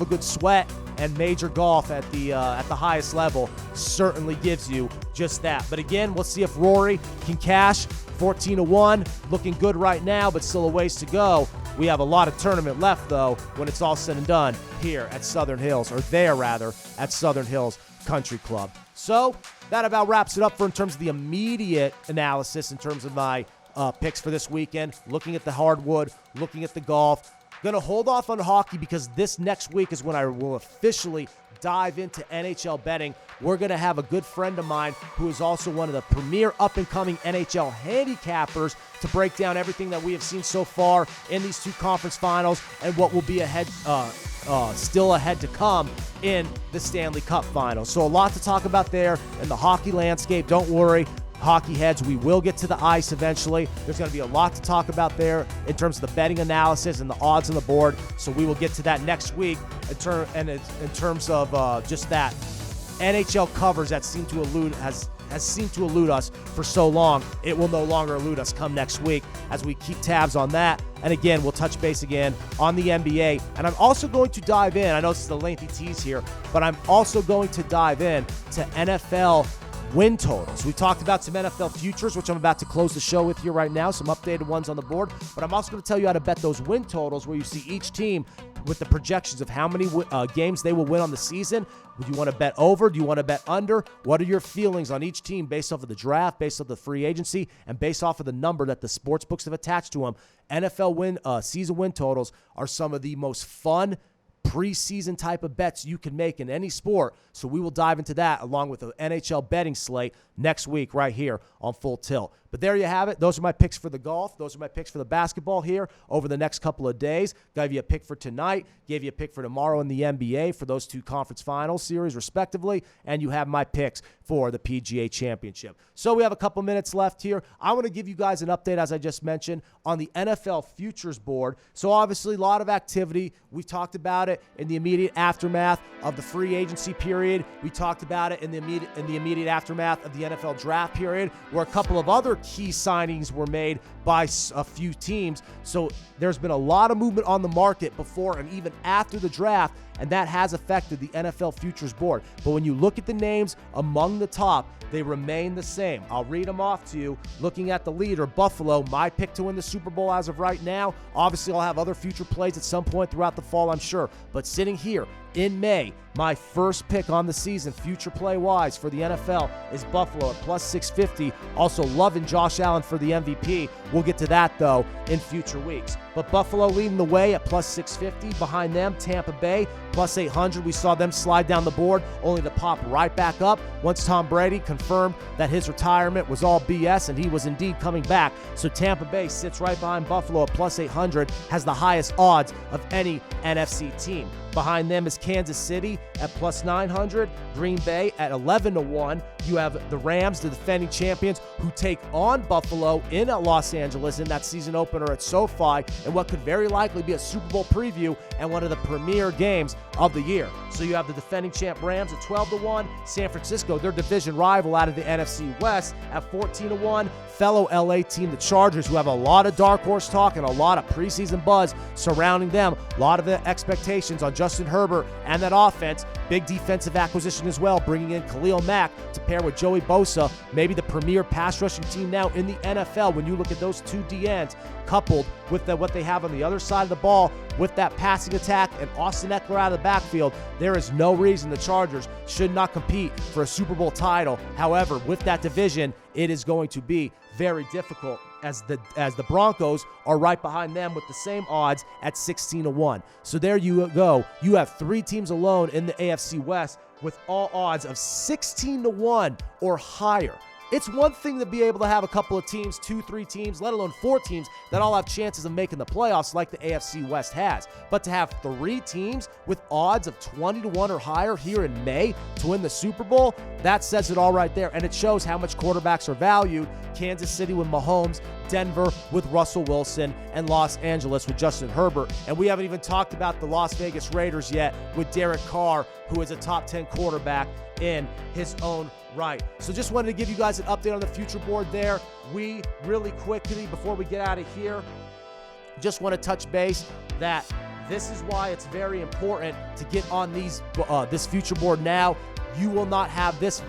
good sweat, and major golf at the highest level certainly gives you just that. But again, we'll see if Rory can cash. 14-1, looking good right now, but still a ways to go. We have a lot of tournament left, though, when it's all said and done here at Southern Hills, or there rather, at Southern Hills Country Club. So that about wraps it up in terms of the immediate analysis, in terms of my picks for this weekend. Looking at the hardwood, looking at the golf. Going to hold off on hockey because this next week is when I will officially dive into NHL betting. We're going to have a good friend of mine who is also one of the premier up-and-coming NHL handicappers to break down everything that we have seen so far in these 2 conference finals and what will be still ahead to come in the Stanley Cup Finals. So a lot to talk about there in the hockey landscape. Don't worry, hockey heads, we will get to the ice eventually. There's going to be a lot to talk about there in terms of the betting analysis and the odds on the board. So we will get to that next week in terms of just that NHL covers that seem to has seemed to elude us for so long. It will no longer elude us come next week as we keep tabs on that. And again, we'll touch base again on the NBA. And I'm also going to dive in. I know this is a lengthy tease here, but I'm also going to dive in to NFL win totals. We talked about some NFL futures, which I'm about to close the show with here right now, some updated ones on the board, but I'm also going to tell you how to bet those win totals where you see each team with the projections of how many games they will win on the season. Do you want to bet over? Do you want to bet under? What are your feelings on each team based off of the draft, based off the free agency, and based off of the number that the sports books have attached to them? NFL season win totals are some of the most fun preseason type of bets you can make in any sport. So we will dive into that along with the NHL betting slate next week right here on Full Tilt. But there you have it. Those are my picks for the golf. Those are my picks for the basketball here over the next couple of days. Gave you a pick for tonight. Gave you a pick for tomorrow in the NBA for those two conference finals series, respectively. And you have my picks for the PGA Championship. So we have a couple minutes left here. I want to give you guys an update, as I just mentioned, on the NFL Futures Board. So obviously a lot of activity. We've talked about it in the immediate aftermath of the free agency period. We talked about it in the immediate aftermath of the NFL draft period, where a couple of other key signings were made by a few teams. So there's been a lot of movement on the market before and even after the draft, and that has affected the NFL Futures Board. But when you look at the names among the top, they remain the same. I'll read them off to you. Looking at the leader, Buffalo, my pick to win the Super Bowl as of right now. Obviously, I'll have other future plays at some point throughout the fall, I'm sure. But sitting here in May, my first pick on the season, future play-wise for the NFL, is Buffalo at plus 650. Also loving Josh Allen for the MVP. We'll get to that, though, in future weeks. But Buffalo leading the way at plus 650. Behind them, Tampa Bay, plus 800. We saw them slide down the board, only to pop right back up once Tom Brady confirmed that his retirement was all BS and he was indeed coming back. So Tampa Bay sits right behind Buffalo at plus 800, has the highest odds of any NFC team. Behind them is Kansas City at plus 900, Green Bay at 11-1. You have the Rams, the defending champions, who take on Buffalo in Los Angeles in that season opener at SoFi, and what could very likely be a Super Bowl preview and one of the premier games of the year. So you have the defending champ Rams at 12-1, San Francisco, their division rival out of the NFC West, at 14-1. Fellow LA team, the Chargers, who have a lot of dark horse talk and a lot of preseason buzz surrounding them. A lot of the expectations on Justin Herbert and that offense. Big defensive acquisition as well, bringing in Khalil Mack to pair with Joey Bosa, maybe the premier pass rushing team now in the NFL. When you look at those two DNs, coupled with what they have on the other side of the ball, with that passing attack and Austin Eckler out of the backfield, there is no reason the Chargers should not compete for a Super Bowl title. However, with that division, it is going to be very difficult, as the Broncos are right behind them with the same odds at 16-1. So there you go. You have three teams alone in the AFC West with all odds of 16-1 or higher. It's one thing to be able to have a couple of teams, 2-3 teams, let alone 4 teams that all have chances of making the playoffs like the AFC West has. But to have 3 teams with odds of 20-1 or higher here in May to win the Super Bowl, that says it all right there. And it shows how much quarterbacks are valued. Kansas City with Mahomes, Denver with Russell Wilson, and Los Angeles with Justin Herbert. And we haven't even talked about the Las Vegas Raiders yet with Derek Carr, who is a top 10 quarterback in his own right. So just wanted to give you guys an update on the future board there. We really quickly, before we get out of here, just want to touch base that this is why it's very important to get on this future board now. You will not have this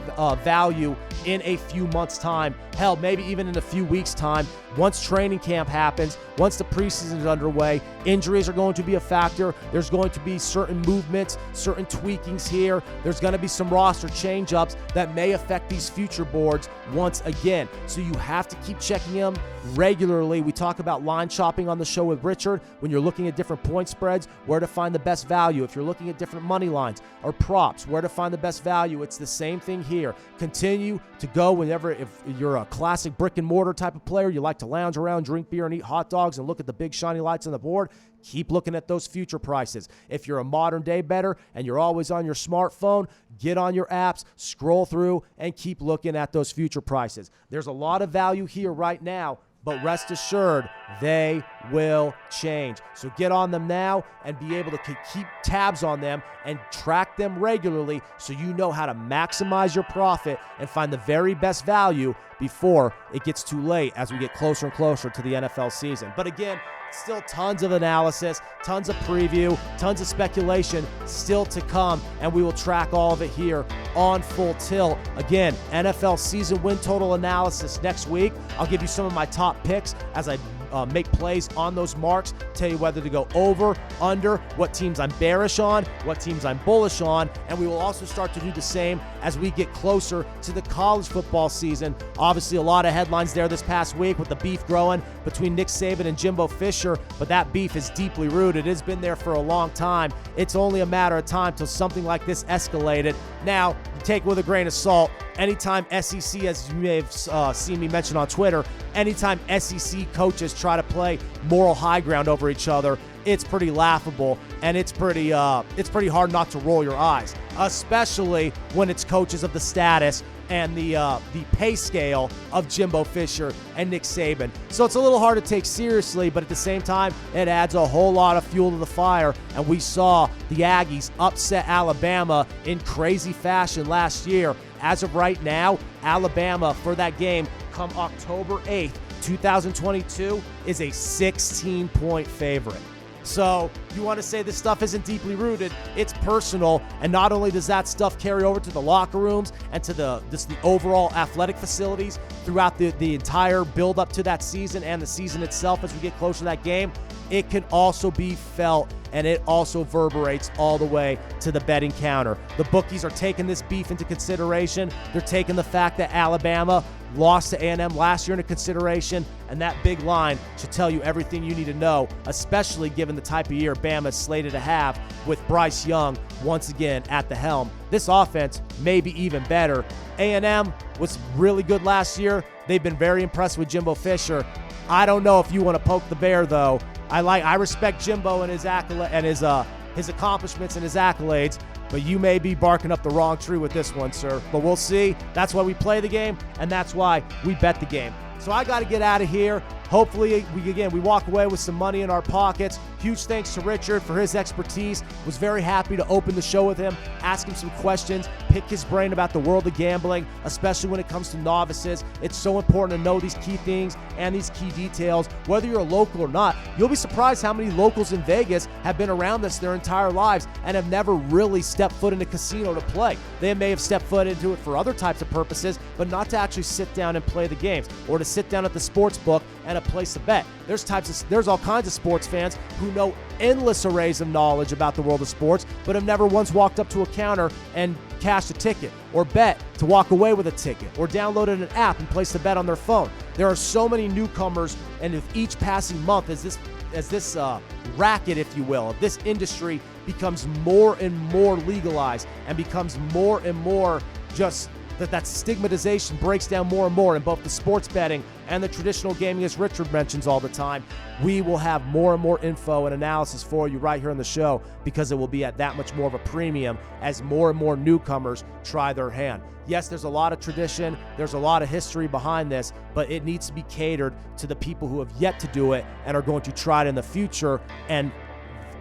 value in a few months' time. Hell, maybe even in a few weeks' time. Once training camp happens, once the preseason is underway, injuries are going to be a factor. There's going to be certain movements, certain tweakings here. There's going to be some roster change-ups that may affect these future boards once again. So you have to keep checking them regularly. We talk about line shopping on the show with Richard. When you're looking at different point spreads, where to find the best value. If you're looking at different money lines or props, where to find the best value. It's the same thing here. Continue to go whenever, if you're a classic brick and mortar type of player, you like to lounge around, drink beer, and eat hot dogs and look at the big shiny lights on the board, keep looking at those future prices. If you're a modern day bettor and you're always on your smartphone, get on your apps, scroll through, and keep looking at those future prices. There's a lot of value here right now, but rest assured, they will change. So get on them now and be able to keep tabs on them and track them regularly so you know how to maximize your profit and find the very best value before it gets too late as we get closer and closer to the NFL season. But again, still tons of analysis, tons of preview, tons of speculation still to come, and we will track all of it here on Full Tilt. Again, NFL season win total analysis next week. I'll give you some of my top picks as I make plays on those marks, tell you whether to go over, under, what teams I'm bearish on, what teams I'm bullish on, and we will also start to do the same as we get closer to the college football season. Obviously, a lot of headlines there this past week with the beef growing between Nick Saban and Jimbo Fisher, but that beef is deeply rooted. It has been there for a long time. It's only a matter of time till something like this escalated. Now, take it with a grain of salt. Anytime SEC, as you may have seen me mention on Twitter, anytime SEC coaches try to play moral high ground over each other, it's pretty laughable, and it's pretty hard not to roll your eyes, especially when it's coaches of the status and the pay scale of Jimbo Fisher and Nick Saban. So it's a little hard to take seriously, but at the same time, it adds a whole lot of fuel to the fire. And we saw the Aggies upset Alabama in crazy fashion last year. As of right now, Alabama for that game come October 8th, 2022 is a 16-point favorite. So you want to say this stuff isn't deeply rooted, it's personal, and not only does that stuff carry over to the locker rooms and to the overall athletic facilities throughout the entire build up to that season and the season itself as we get closer to that game, it can also be felt, and it also reverberates all the way to the betting counter. The bookies are taking this beef into consideration. They're taking the fact that Alabama lost to A&M last year into consideration, and that big line should tell you everything you need to know, especially given the type of year Bama is slated to have with Bryce Young once again at the helm. This offense may be even better. A&M was really good last year. They've been very impressed with Jimbo Fisher. I don't know if you want to poke the bear, though. I respect Jimbo and his accomplishments and his accolades, but you may be barking up the wrong tree with this one, sir. But we'll see. That's why we play the game, and that's why we bet the game. So I got to get out of here. Hopefully, we walk away with some money in our pockets. Huge thanks to Richard for his expertise. Was very happy to open the show with him, ask him some questions, pick his brain about the world of gambling, especially when it comes to novices. It's so important to know these key things and these key details, whether you're a local or not. You'll be surprised how many locals in Vegas have been around this their entire lives and have never really stepped foot in a casino to play. They may have stepped foot into it for other types of purposes, but not to actually sit down and play the games or to sit down at the sports book and a place to bet. There's all kinds of sports fans who know endless arrays of knowledge about the world of sports, but have never once walked up to a counter and cashed a ticket or bet to walk away with a ticket or downloaded an app and placed a bet on their phone. There are so many newcomers, and with each passing month as this racket, if you will, of this industry becomes more and more legalized and becomes more and more just that stigmatization breaks down more and more in both the sports betting and the traditional gaming, as Richard mentions all the time, we will have more and more info and analysis for you right here on the show, because it will be at that much more of a premium as more and more newcomers try their hand. Yes, there's a lot of tradition, there's a lot of history behind this, but it needs to be catered to the people who have yet to do it and are going to try it in the future, and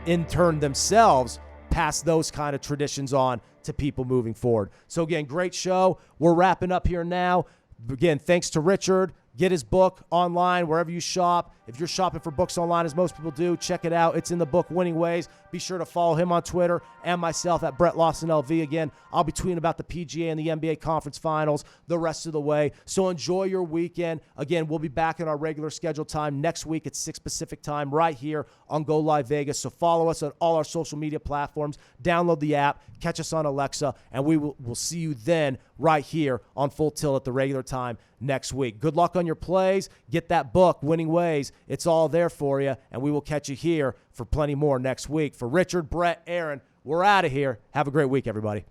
in turn themselves pass those kind of traditions on to people moving forward. So again, great show. We're wrapping up here now. Again, thanks to Richard. Get his book online wherever you shop. If you're shopping for books online, as most people do, check it out. It's in the book Winning Ways. Be sure to follow him on Twitter and myself at Brett Lawson LV. Again, I'll be tweeting about the PGA and the NBA Conference Finals the rest of the way. So enjoy your weekend. Again, we'll be back in our regular scheduled time next week at 6 Pacific time right here on Go Live Vegas. So follow us on all our social media platforms. Download the app. Catch us on Alexa. And we'll see you then right here on Full Tilt at the regular time next week. Good luck on your plays. Get that book, Winning Ways. It's all there for you, and we will catch you here for plenty more next week. For Richard, Brett, Aaron, we're out of here. Have a great week, everybody.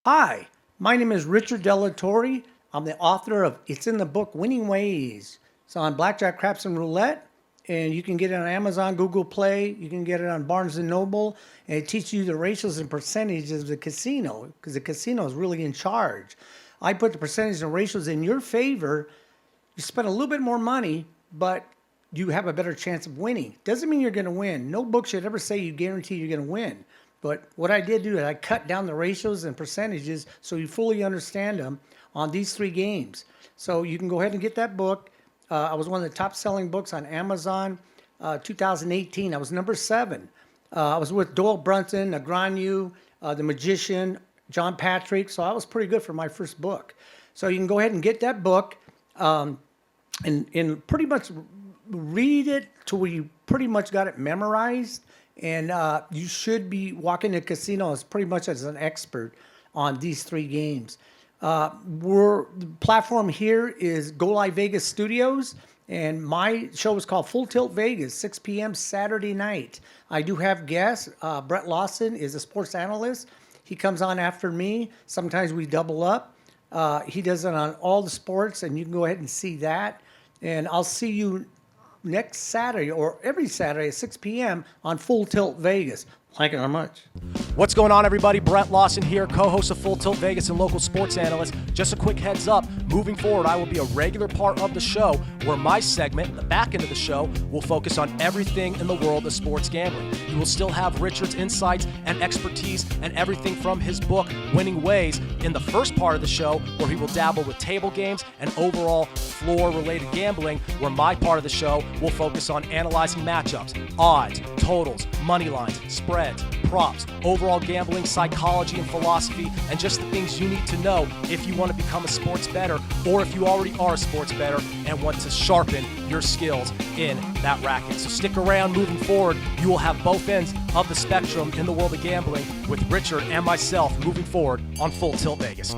Hi, my name is Richard Delatorre. I'm the author of It's in the Book, Winning Ways. It's on Blackjack, Craps, and Roulette, and you can get it on Amazon, Google Play. You can get it on Barnes & Noble, and it teaches you the ratios and percentages of the casino, because the casino is really in charge. I put the percentages and ratios in your favor. You spend a little bit more money, but you have a better chance of winning. Doesn't mean you're going to win. No book should ever say you guarantee you're going to win. But what I did do is I cut down the ratios and percentages so you fully understand them on these 3 games. So you can go ahead and get that book. I was one of the top selling books on Amazon 2018. I was number 7. I was with Doyle Brunson, Negreanu, The Magician, John Patrick. So I was pretty good for my first book. So you can go ahead and get that book and pretty much read it till where you pretty much got it memorized. And you should be walking the casino as pretty much as an expert on these 3 games. The platform here is Go Live Vegas Studios, and my show is called Full Tilt Vegas, 6 p.m. Saturday night. I do have guests. Brett Lawson is a sports analyst. He comes on after me. Sometimes we double up. He does it on all the sports, and you can go ahead and see that. And I'll see you next Saturday or every Saturday at 6 p.m. on Full Tilt Vegas. Thank you very much. What's going on, everybody? Brett Lawson here, co-host of Full Tilt Vegas and local sports analyst. Just a quick heads up, moving forward, I will be a regular part of the show where my segment, the back end of the show, will focus on everything in the world of sports gambling. You will still have Richard's insights and expertise and everything from his book, Winning Ways, in the first part of the show, where he will dabble with table games and overall floor-related gambling, where my part of the show will focus on analyzing matchups, odds, totals, money lines, spreads, props, overall gambling, psychology, and philosophy, and just the things you need to know if you want to become a sports bettor or if you already are a sports bettor and want to sharpen your skills in that racket. So stick around. Moving forward, you will have both ends of the spectrum in the world of gambling with Richard and myself moving forward on Full Tilt Vegas.